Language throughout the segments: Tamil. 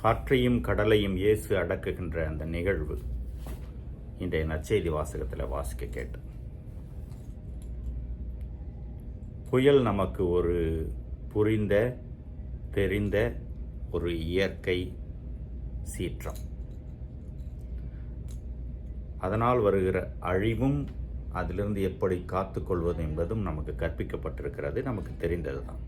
காற்றையும் கடலையும் இயேசு அடக்குகின்ற அந்த நிகழ்வு இன்றைய நற்செய்தி வாசகத்தில் வாசிக்க கேட்டோம். புயல் நமக்கு ஒரு புரிந்த தெரிந்த ஒரு இயற்கை சீற்றம். அதனால் வருகிற அழிவும் அதிலிருந்து எப்படி காத்துக்கொள்வது என்பதும் நமக்கு கற்பிக்கப்பட்டிருக்கிறது, நமக்கு தெரிந்தது தான்.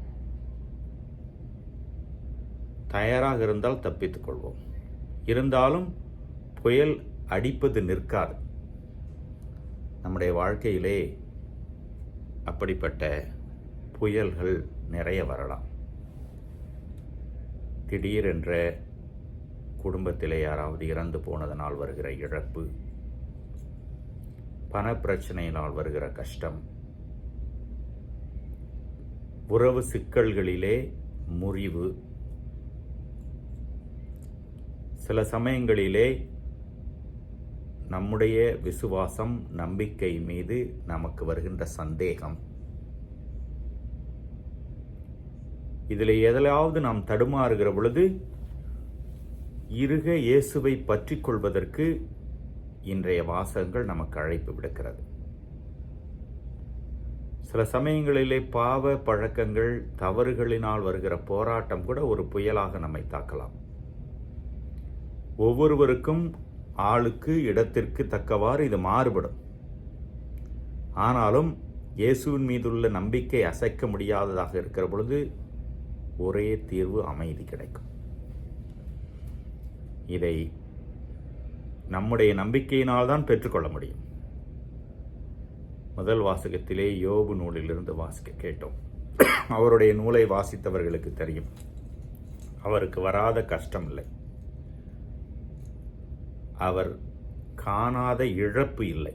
தயாராக இருந்தால் தப்பித்துக் கொள்வோம். இருந்தாலும் புயல் அடிப்பது நிற்காது. நம்முடைய வாழ்க்கையிலே அப்படிப்பட்ட புயல்கள் நிறைய வரலாம். திடீரென்ற குடும்பத்திலே யாராவது இறந்து போனதனால் வருகிற இழப்பு, பண பிரச்சனையினால் வருகிற கஷ்டம், உறவு சிக்கல்களிலே முறிவு, சில சமயங்களிலே நம்முடைய விசுவாசம் நம்பிக்கை மீது நமக்கு வருகின்ற சந்தேகம், இதில் எதிலாவது நாம் தடுமாறுகிற பொழுது இறுக இயேசுவை பற்றி கொள்வதற்கு இன்றைய வாசகங்கள் நமக்கு அழைப்பு விடுக்கிறது. சில சமயங்களிலே பாவ பழக்கங்கள் தவறுகளினால் வருகிற போராட்டம் கூட ஒரு புயலாக நம்மை தாக்கலாம். ஒவ்வொருவருக்கும் ஆளுக்கு இடத்திற்கு தக்கவாறு இது மாறுபடும். ஆனாலும் இயேசுவின் மீதுள்ள நம்பிக்கை அசைக்க முடியாததாக இருக்கிற பொழுது ஒரே தீர்வு, அமைதி கிடைக்கும். இதை நம்முடைய நம்பிக்கையினால் தான் பெற்றுக்கொள்ள முடியும். முதல் வாசகத்திலே யோபு நூலிலிருந்து வாசிக்க கேட்டோம். அவருடைய நூலை வாசித்தவர்களுக்கு தெரியும், அவருக்கு வராத கஷ்டம் இல்லை, அவர் காணாத இழப்பு இல்லை.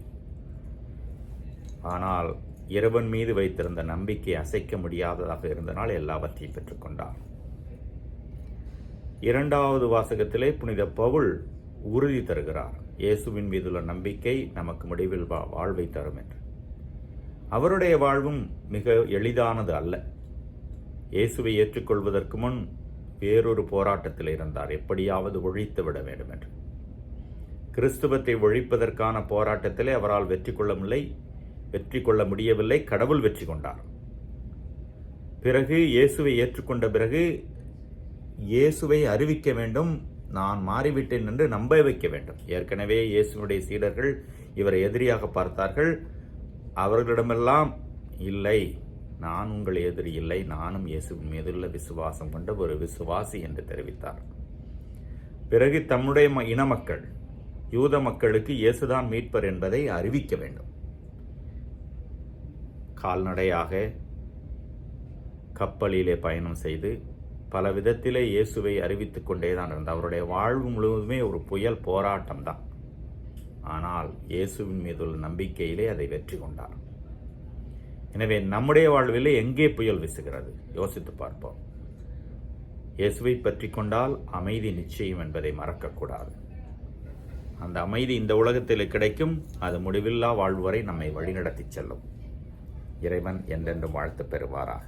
ஆனால் இறைவன் மீது வைத்திருந்த நம்பிக்கை அசைக்க முடியாததாக இருந்தனால் எல்லாவற்றையும் பெற்றுக்கொண்டார். இரண்டாவது வாசகத்திலே புனித பவுல் உறுதி தருகிறார், இயேசுவின் மீதுள்ள நம்பிக்கை நமக்கு முடிவில் வாழ்வை தரும் என்று. அவருடைய வாழ்வும் மிக எளிதானது அல்ல. இயேசுவை ஏற்றுக்கொள்வதற்கு முன் வேறொரு போராட்டத்தில் இருந்தார், எப்படியாவது ஒழித்து விட வேண்டும் என்று. கிறிஸ்துவத்தை ஒழிப்பதற்கான போராட்டத்திலே அவரால் வெற்றி கொள்ள முடியவில்லை. கடவுள் வெற்றி கொண்டார். பிறகு இயேசுவை ஏற்றுக்கொண்ட பிறகு இயேசுவை அறிவிக்க வேண்டும், நான் மாறிவிட்டேன் என்று நம்ப வைக்க வேண்டும். ஏற்கனவே இயேசுனுடைய சீடர்கள் இவரை எதிரியாக பார்த்தார்கள். அவர்களிடமெல்லாம் இல்லை, நான் உங்கள் எதிரி இல்லை, நானும் இயேசுவின் மீதுள்ள விசுவாசம் கொண்ட ஒரு விசுவாசி என்று தெரிவித்தார். பிறகு தம்முடைய இன மக்கள், யூத மக்களுக்கு இயேசுதான் மீட்பர் என்பதை அறிவிக்க வேண்டும். கால்நடையாக கப்பலிலே பயணம் செய்து பல விதத்திலே இயேசுவை அறிவித்துக் கொண்டேதான் இருந்தார். அவருடைய வாழ்வு முழுவதுமே ஒரு புயல் போராட்டம் தான். ஆனால் இயேசுவின் மீதுள்ள நம்பிக்கையிலே அதை வெற்றி கொண்டார். எனவே நம்முடைய வாழ்விலே எங்கே புயல் வீசுகிறது யோசித்து பார்ப்போம். இயேசுவை பற்றி கொண்டால் அமைதி நிச்சயம் என்பதை மறக்கக்கூடாது. அந்த அமைதி இந்த உலகத்தில் கிடைக்கும், அது முடிவில்லா வாழ்வு வரை நம்மை வழிநடத்தி செல்லும். இறைவன் என்றென்றும் வாழ்த்து பெறுவாராக.